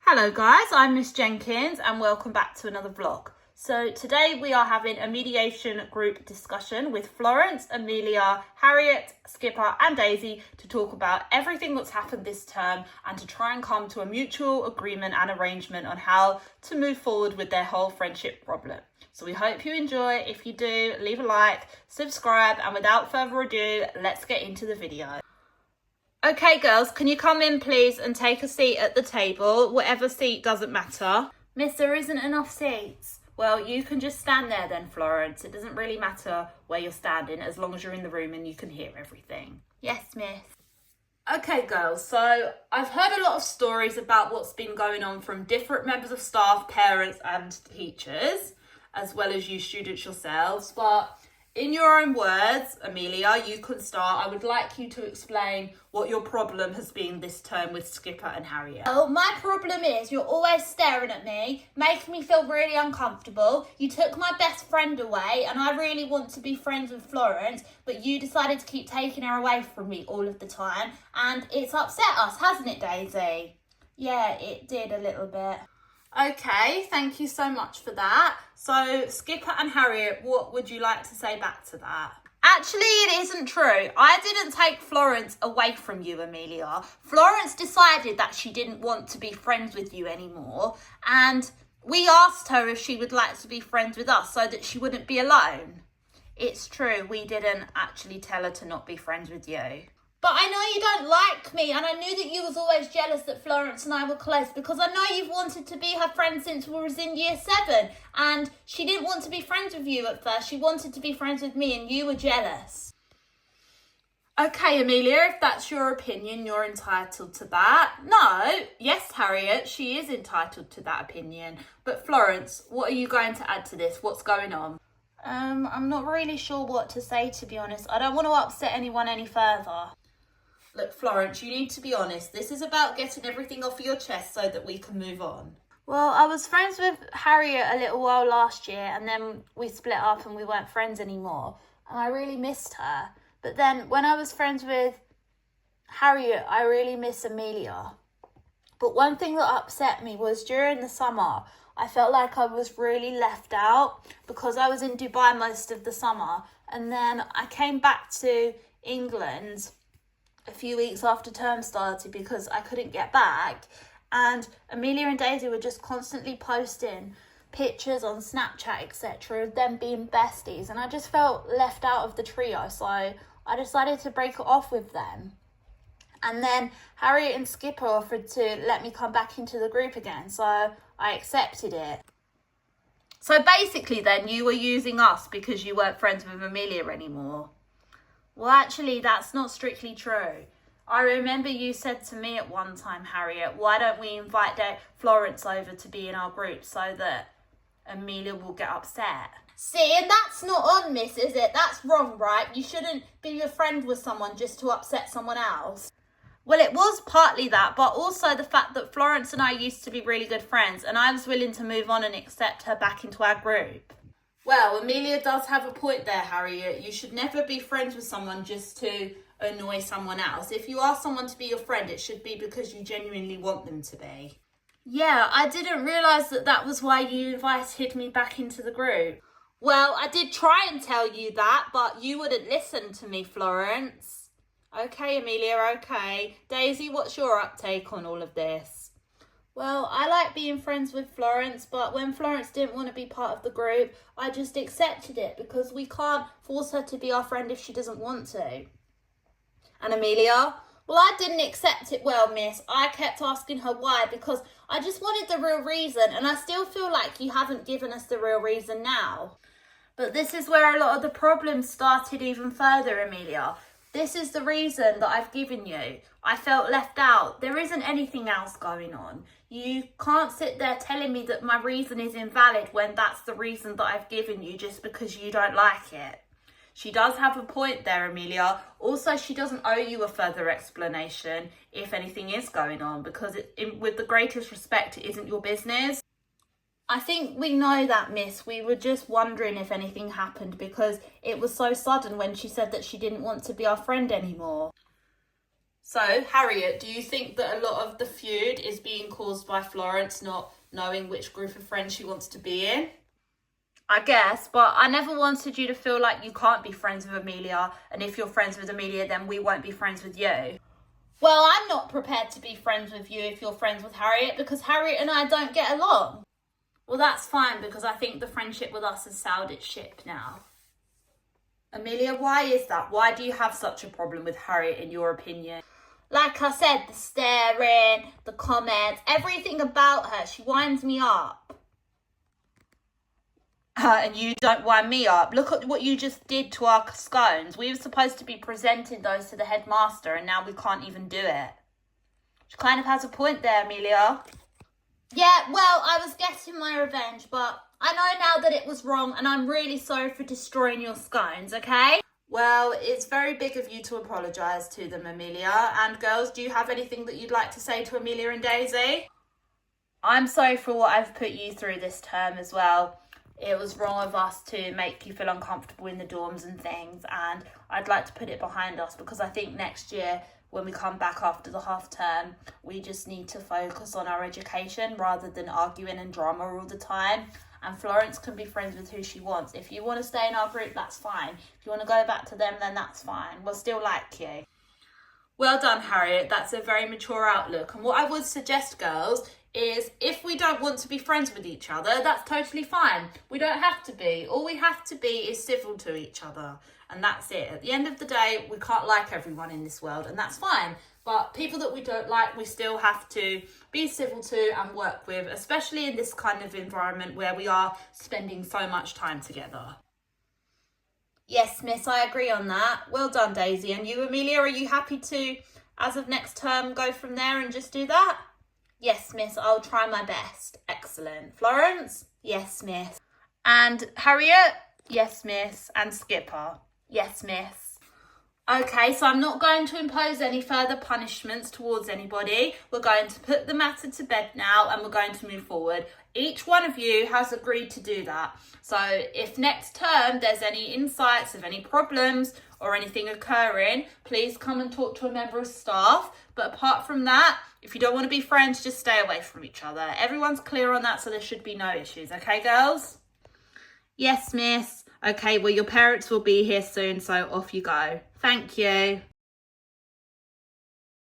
Hello guys, I'm Miss Jenkins and welcome back to another vlog. So today we are having a mediation group discussion with Florence, Amelia, Harriet, Skipper and Daisy to talk about everything that's happened this term and to try and come to a mutual agreement and arrangement on how to move forward with their whole friendship problem. So we hope you enjoy. If you do, leave a like, subscribe, and without further ado, let's get into the video. Okay girls, can you come in please and take a seat at the table? Whatever seat, doesn't matter. Miss, there isn't enough seats. Well, you can just stand there then, Florence. It doesn't really matter where you're standing as long as you're in the room and you can hear everything. Yes, miss. Okay girls, so I've heard a lot of stories about what's been going on from different members of staff, parents and teachers, as well as you students yourselves, but in your own words, Amelia, you can start. I would like you to explain what your problem has been this term with Skipper and Harriet. Oh, my problem is you're always staring at me, making me feel really uncomfortable. You took my best friend away and I really want to be friends with Florence, but you decided to keep taking her away from me all of the time and it's upset us, hasn't it, Daisy? Yeah, it did a little bit. Okay, thank you so much for that. So, Skipper and Harriet, what would you like to say back to that? Actually, it isn't true. I didn't take Florence away from you, Amelia. Florence decided that she didn't want to be friends with you anymore, and we asked her if she would like to be friends with us so that she wouldn't be alone. It's true, we didn't actually tell her to not be friends with you. But I know you don't like me, and I knew that you was always jealous that Florence and I were close because I know you've wanted to be her friend since we was in year 7, and she didn't want to be friends with you at first. She wanted to be friends with me, and you were jealous. Okay, Amelia, if that's your opinion, you're entitled to that. No, yes, Harriet, she is entitled to that opinion. But Florence, what are you going to add to this? What's going on? I'm not really sure what to say, to be honest. I don't want to upset anyone any further. Look, Florence, you need to be honest. This is about getting everything off your chest so that we can move on. Well, I was friends with Harriet a little while last year and then we split up and we weren't friends anymore. And I really missed her. But then when I was friends with Harriet, I really miss Amelia. But one thing that upset me was during the summer, I felt like I was really left out because I was in Dubai most of the summer. And then I came back to England a few weeks after term started because I couldn't get back, and Amelia and Daisy were just constantly posting pictures on Snapchat, etc., of them being besties, and I just felt left out of the trio, so I decided to break it off with them. And then Harriet and Skipper offered to let me come back into the group again, so I accepted it. So basically then you were using us because you weren't friends with Amelia anymore. Well, actually, that's not strictly true. I remember you said to me at one time, Harriet, why don't we invite Florence over to be in our group so that Amelia will get upset? See, and that's not on, miss, is it? That's wrong, right? You shouldn't be a friend with someone just to upset someone else. Well, it was partly that, but also the fact that Florence and I used to be really good friends and I was willing to move on and accept her back into our group. Well, Amelia does have a point there, Harriet. You should never be friends with someone just to annoy someone else. If you ask someone to be your friend, it should be because you genuinely want them to be. Yeah, I didn't realise that that was why you invited me back into the group. Well, I did try and tell you that, but you wouldn't listen to me, Florence. Okay, Amelia, okay. Daisy, what's your uptake on all of this? Well, I like being friends with Florence, but when Florence didn't want to be part of the group, I just accepted it because we can't force her to be our friend if she doesn't want to. And Amelia? Well, I didn't accept it well, miss. I kept asking her why because I just wanted the real reason, and I still feel like you haven't given us the real reason now. But this is where a lot of the problems started even further, Amelia. This is the reason that I've given you. I felt left out. There isn't anything else going on. You can't sit there telling me that my reason is invalid when that's the reason that I've given you just because you don't like it. She does have a point there, Amelia. Also, she doesn't owe you a further explanation if anything is going on because with the greatest respect, it isn't your business. I think we know that, miss. We were just wondering if anything happened because it was so sudden when she said that she didn't want to be our friend anymore. So, Harriet, do you think that a lot of the feud is being caused by Florence not knowing which group of friends she wants to be in? I guess, but I never wanted you to feel like you can't be friends with Amelia, and if you're friends with Amelia, then we won't be friends with you. Well, I'm not prepared to be friends with you if you're friends with Harriet, because Harriet and I don't get along. Well, that's fine, because I think the friendship with us has sailed its ship now. Amelia, why is that? Why do you have such a problem with Harriet, in your opinion? Like I said, the staring, the comments, everything about her, she winds me up. And you don't wind me up. Look at what you just did to our scones. We were supposed to be presenting those to the headmaster, and now we can't even do it. She kind of has a point there, Amelia. Yeah, well, I was getting my revenge, but I know now that it was wrong, and I'm really sorry for destroying your scones, okay? Well, it's very big of you to apologise to them, Amelia. And girls, do you have anything that you'd like to say to Amelia and Daisy? I'm sorry for what I've put you through this term as well. It was wrong of us to make you feel uncomfortable in the dorms and things, and I'd like to put it behind us, because I think next year when we come back after the half term, we just need to focus on our education rather than arguing and drama all the time. And Florence can be friends with who she wants. If you want to stay in our group, that's fine. If you want to go back to them, then that's fine. We'll still like you. Well done, Harriet. That's a very mature outlook. And what I would suggest, girls, is if we don't want to be friends with each other, that's totally fine. We don't have to be. All we have to be is civil to each other. And that's it. At the end of the day, we can't like everyone in this world, and that's fine. But people that we don't like, we still have to be civil to and work with, especially in this kind of environment where we are spending so much time together. Yes, miss, I agree on that. Well done, Daisy. And you, Amelia, are you happy to, as of next term, go from there and just do that? Yes, miss, I'll try my best. Excellent. Florence? Yes, miss. And Harriet? Yes, miss. And Skipper? Yes, miss. Okay, so I'm not going to impose any further punishments towards anybody. We're going to put the matter to bed now, and we're going to move forward. Each one of you has agreed to do that. So if next term there's any insights of any problems or anything occurring, please come and talk to a member of staff. But apart from that, if you don't want to be friends, just stay away from each other. Everyone's clear on that, so there should be no issues. Okay, girls? Yes, miss. Okay, well, your parents will be here soon, so off you go. Thank you.